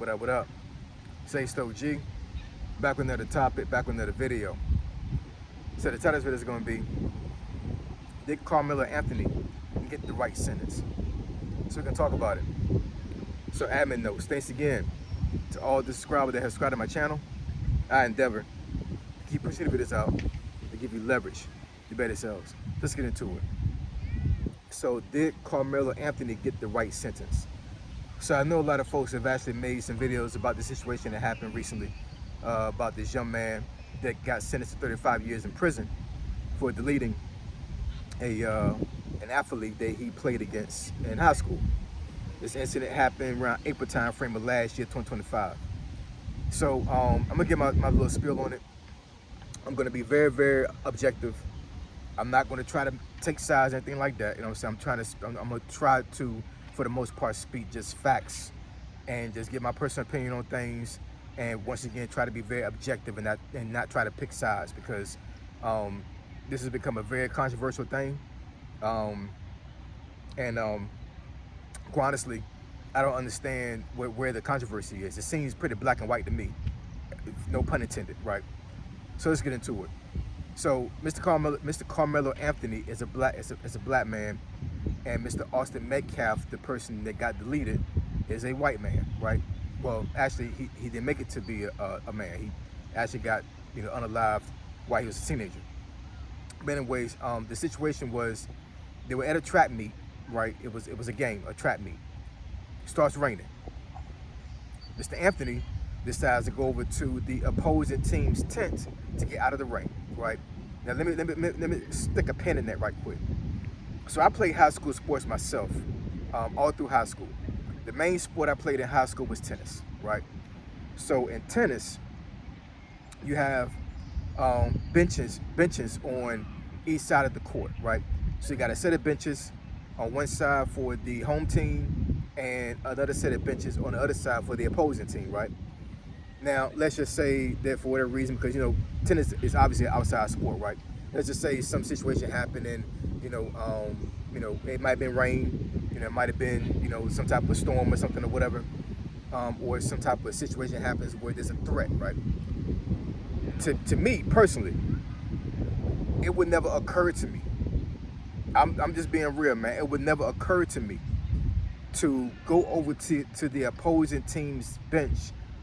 What up, what up? Say Stoke G. Back with another topic, back with another video. So the title of this video is going to be, did Karmelo Anthony get the right sentence? So we can talk about it. So admin notes, thanks again to all the subscribers that have subscribed to my channel. I endeavor to keep pushing the videos out to give you leverage to better selves. Let's get into it. So did Karmelo Anthony get the right sentence? So I know a lot of folks have actually made some videos about the situation that happened recently about this young man that got sentenced to 35 years in prison for deleting an athlete that he played against in high school. This incident happened around April time frame of last year, 2025. So I'm gonna give my little spiel on it. I'm gonna be very, very objective. I'm not gonna try to take sides or anything like that. You know what I'm saying? I'm gonna try to, for the most part, speak just facts and just give my personal opinion on things. And once again, try to be very objective and not try to pick sides, because this has become a very controversial thing. Quite honestly, I don't understand where the controversy is. It seems pretty black and white to me. No pun intended, right? So let's get into it. So Mr. Karmelo Anthony is a black man, and Mr. Austin Metcalf, the person that got deleted, is a white man, right? Well, actually, he didn't make it to be a man. He actually got unalived while he was a teenager. But anyways, the situation was they were at a trap meet, right? It was a game, a trap meet. It starts raining. Mr. Anthony decides to go over to the opposing team's tent to get out of the rain, right? Now let me stick a pin in that right quick. So I played high school sports myself, all through high school. The main sport I played in high school was tennis, right? So in tennis, you have benches on each side of the court, right? So you got a set of benches on one side for the home team and another set of benches on the other side for the opposing team, right? Now, let's just say that for whatever reason, because tennis is obviously an outside sport, right? Let's just say some situation happened and it might have been rain, it might have been some type of storm or something or whatever, or some type of situation happens where there's a threat, right? To me personally, it would never occur to me. I'm just being real, man. It would never occur to me to go over to the opposing team's bench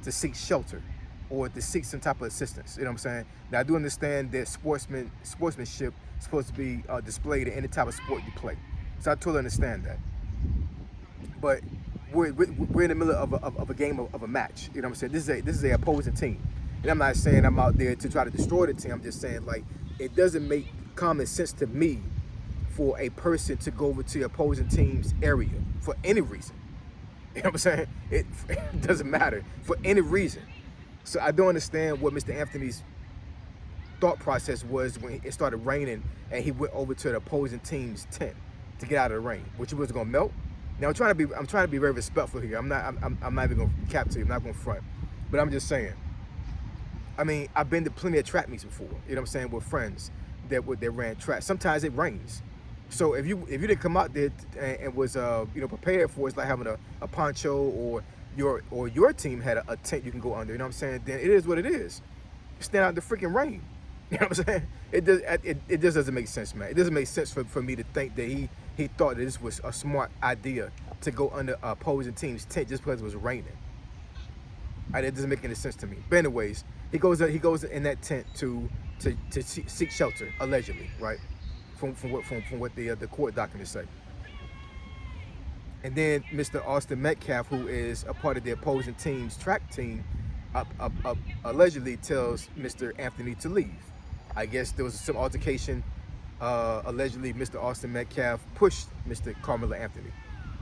to seek shelter or to seek some type of assistance. You know what I'm saying? Now, I do understand that sportsmanship is supposed to be displayed in any type of sport you play. So I totally understand that. But we're in the middle of a game of a match. You know what I'm saying? This is a opposing team. And I'm not saying I'm out there to try to destroy the team. I'm just saying, like, it doesn't make common sense to me for a person to go over to the opposing team's area for any reason. You know what I'm saying? It doesn't matter, for any reason. So I don't understand what Mr. Anthony's thought process was when it started raining and he went over to the opposing team's tent to get out of the rain, which was gonna melt. Now I'm trying to be very respectful here. I'm not even gonna cap to you. I'm not gonna front, but I'm just saying. I mean, I've been to plenty of trap meets before. You know what I'm saying, with friends that ran track. Sometimes it rains. So if you didn't come out there and was prepared for it, it's like having a poncho, or your team had a tent you can go under. You know what I'm saying? Then it is what it is. Stand out in the freaking rain. You know what I'm saying? It just doesn't make sense, man. It doesn't make sense for me to think that he thought that this was a smart idea to go under opposing team's tent just because it was raining. It doesn't make any sense to me. But anyways, he goes in that tent to seek shelter, allegedly, right? From what the court documents say. And then Mr. Austin Metcalf, who is a part of the opposing team's track team, allegedly tells Mr. Anthony to leave. I guess there was some altercation. Allegedly, Mr. Austin Metcalf pushed Mr. Karmelo Anthony,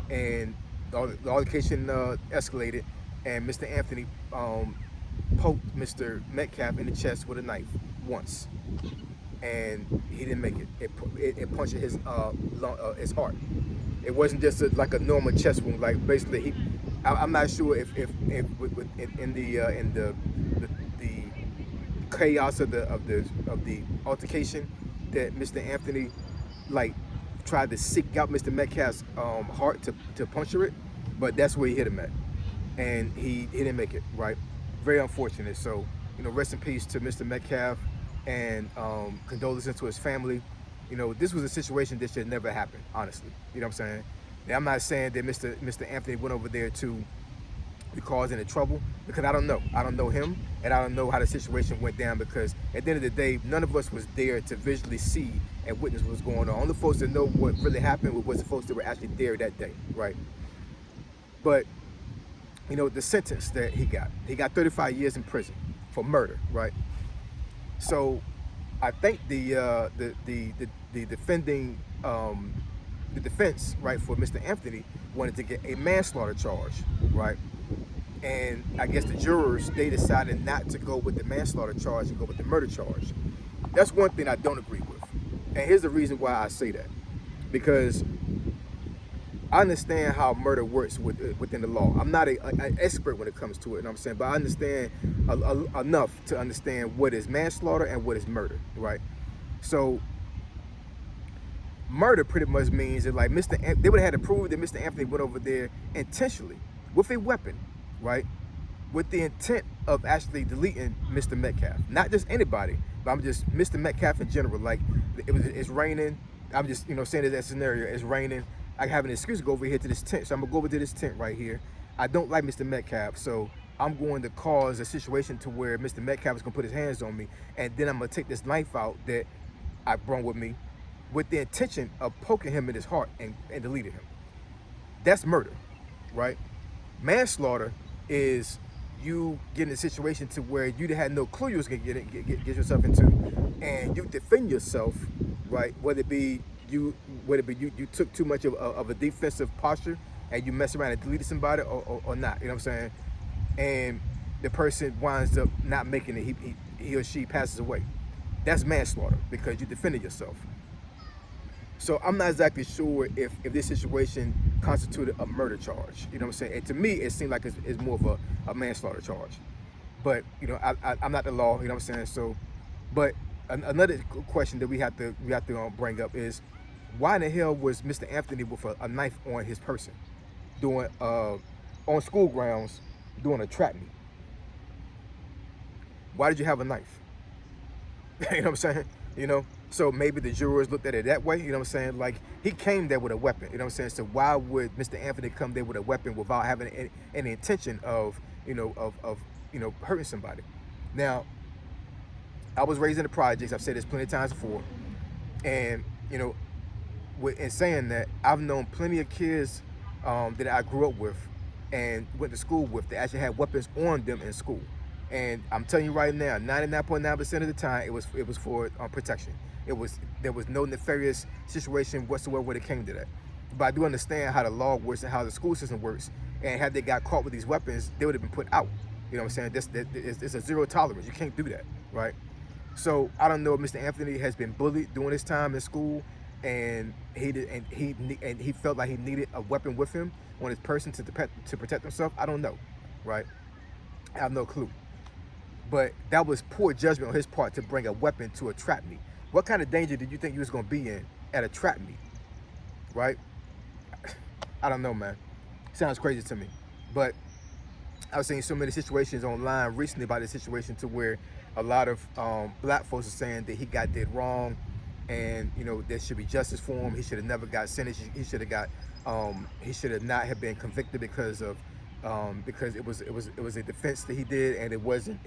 and the altercation escalated, and Mr. Anthony poked Mr. Metcalf in the chest with a knife once, and he didn't make it. It punctured his heart. It wasn't just like a normal chest wound. Like basically, I'm not sure if in the chaos of the altercation that Mr. Anthony tried to seek out Mr. Metcalf's heart to puncture it, but that's where he hit him at. and he didn't make it, right? Very unfortunate. So, rest in peace to Mr. Metcalf, and condolences to his family. This was a situation that should never happen, honestly. You know what I'm saying? Now, I'm not saying that Mr. Anthony went over there to be causing any trouble, because I don't know. I don't know him, and I don't know how the situation went down, because at the end of the day, none of us was there to visually see and witness what was going on. Only folks that know what really happened was the folks that were actually there that day, right? But the sentence that he got 35 years in prison for murder, right? So I think the defending the defense, right, for Mr. Anthony wanted to get a manslaughter charge, right? And I guess the jurors, they decided not to go with the manslaughter charge and go with the murder charge. That's one thing I don't agree with. And here's the reason why I say that. Because I understand how murder works within the law. I'm not an expert when it comes to it, you know what I'm saying? But I understand enough to understand what is manslaughter and what is murder, right? So murder pretty much means that, like, they would have had to prove that Mr. Anthony went over there intentionally with a weapon, right? With the intent of actually deleting Mr. Metcalf. Not just anybody, but I'm just Mr. Metcalf in general. Like, it's raining. I'm just, saying that scenario. It's raining. I have an excuse to go over here to this tent. So I'm gonna go over to this tent right here. I don't like Mr. Metcalf, so I'm going to cause a situation to where Mr. Metcalf is gonna put his hands on me, and then I'm gonna take this knife out that I brought with me with the intention of poking him in his heart and deleting him. That's murder, right? Manslaughter is you get in a situation to where you had no clue you was gonna get yourself into, and you defend yourself, right? Whether it be you took too much of a defensive posture and you mess around and deleted somebody, or not. You know what I'm saying? And the person winds up not making it. He or she passes away. That's manslaughter, because you defended yourself. So I'm not exactly sure if this situation constituted a murder charge. You know what I'm saying? And to me, it seemed like it's more of a manslaughter charge. But I'm not the law. You know what I'm saying? So, but another question that we have to bring up is, why in the hell was Mr. Anthony with a knife on his person, doing on school grounds, doing a trap meet? Why did you have a knife? You know what I'm saying? So maybe the jurors looked at it that way. You know what I'm saying? Like, he came there with a weapon. You know what I'm saying? So why would Mr. Anthony come there with a weapon without having any intention of hurting somebody? Now, I was raised in the projects. I've said this plenty of times before, and in saying that, I've known plenty of kids that I grew up with and went to school with that actually had weapons on them in school. And I'm telling you right now, 99.9% of the time, it was for protection. There was no nefarious situation whatsoever when it came to that. But I do understand how the law works and how the school system works. And had they got caught with these weapons, they would have been put out. You know what I'm saying? It's a zero tolerance. You can't do that, right? So I don't know if Mr. Anthony has been bullied during his time in school, and he felt like he needed a weapon with him on his person to protect himself. I don't know, right? I have no clue. But that was poor judgment on his part to bring a weapon to a trap meet. What kind of danger did you think you was going to be in at a trap meet, right? I don't know, man. Sounds crazy to me. But I was seeing so many situations online recently about this situation to where a lot of black folks are saying that he did wrong, and there should be justice for him. He should have never got sentenced. He should have not have been convicted because it was a defense that he did, and it wasn't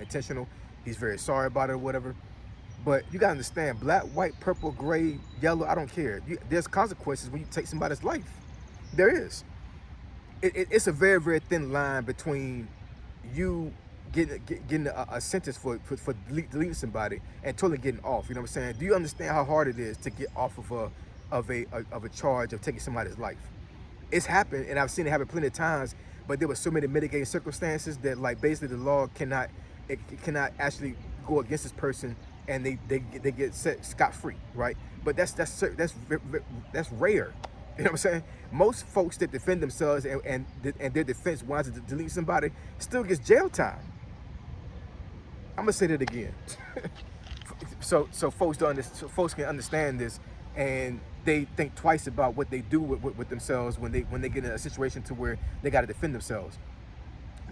intentional. He's very sorry about it or whatever. But you gotta understand, black, white, purple, gray, yellow, I don't care. There's consequences when you take somebody's life. There is. It's a very, very thin line between you getting a sentence for deleting somebody and totally getting off. You know what I'm saying? Do you understand how hard it is to get off of a charge of taking somebody's life? It's happened, and I've seen it happen plenty of times, but there were so many mitigating circumstances that, like, basically the law cannot actually go against this person, and they get set scot-free, right? But that's rare. You know what I'm saying? Most folks that defend themselves and their defense winds up deleting somebody still gets jail time. I'm gonna say that again, so folks can understand this, and they think twice about what they do with themselves when they get in a situation to where they got to defend themselves.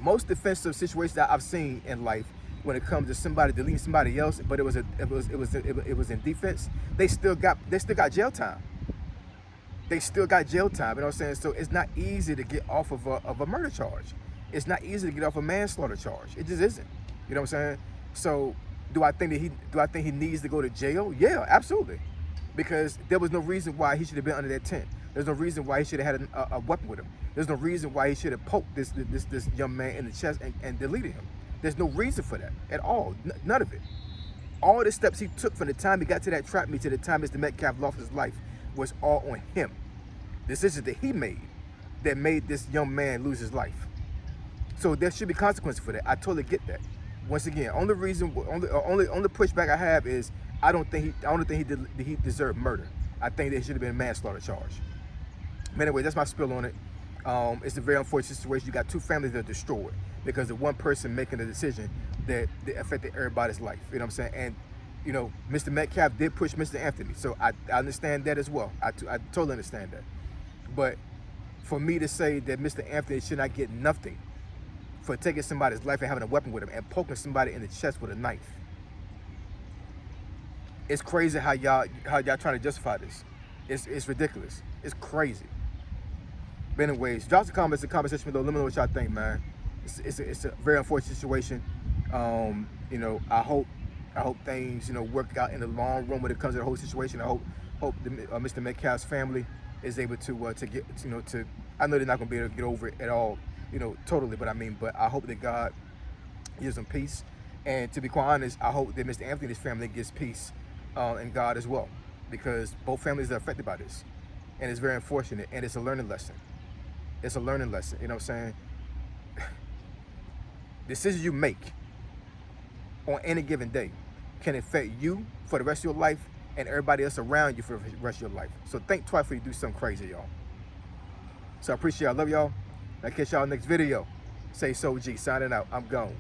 Most defensive situations that I've seen in life, when it comes to somebody deleting somebody else, but it was in defense, they still got jail time. They still got jail time. You know what I'm saying? So it's not easy to get off of a murder charge. It's not easy to get off a manslaughter charge. It just isn't. You know what I'm saying? So do I think he needs to go to jail? Yeah, absolutely. Because there was no reason why he should have been under that tent. There's no reason why he should have had a weapon with him. There's no reason why he should have poked this young man in the chest and deleted him. There's no reason for that at all. None of it. All the steps he took from the time he got to that trap meet to the time Mr. Metcalf lost his life was all on him. Decisions that he made that made this young man lose his life. So there should be consequences for that. I totally get that. Once again, only pushback I have is I don't think he deserved murder. I think there should have been a manslaughter charge. But anyway, that's my spill on it. It's a very unfortunate situation. You got two families that are destroyed because of one person making a decision that affected everybody's life. You know what I'm saying? And Mr. Metcalf did push Mr. Anthony, so I understand that as well. I totally understand that. But for me to say that Mr. Anthony should not get nothing for taking somebody's life and having a weapon with him and poking somebody in the chest with a knife, it's crazy how y'all trying to justify this. It's ridiculous. It's crazy. But anyways, drop some comments in the comment section below. Let me know what y'all think, man. It's a very unfortunate situation. I hope things work out in the long run when it comes to the whole situation. I hope Mr. Metcalf's family is able to get to. I know they're not gonna be able to get over it at all, totally. But I hope that God gives them peace. And to be quite honest, I hope that Mr. Anthony's family gets peace and God as well, because both families are affected by this, and it's very unfortunate, and it's a learning lesson. It's a learning lesson. You know what I'm saying? Decisions you make on any given day can affect you for the rest of your life and everybody else around you for the rest of your life. So think twice before you do something crazy, y'all. So I appreciate y'all. I love y'all. I'll catch y'all next video. Say So G, signing out. I'm gone.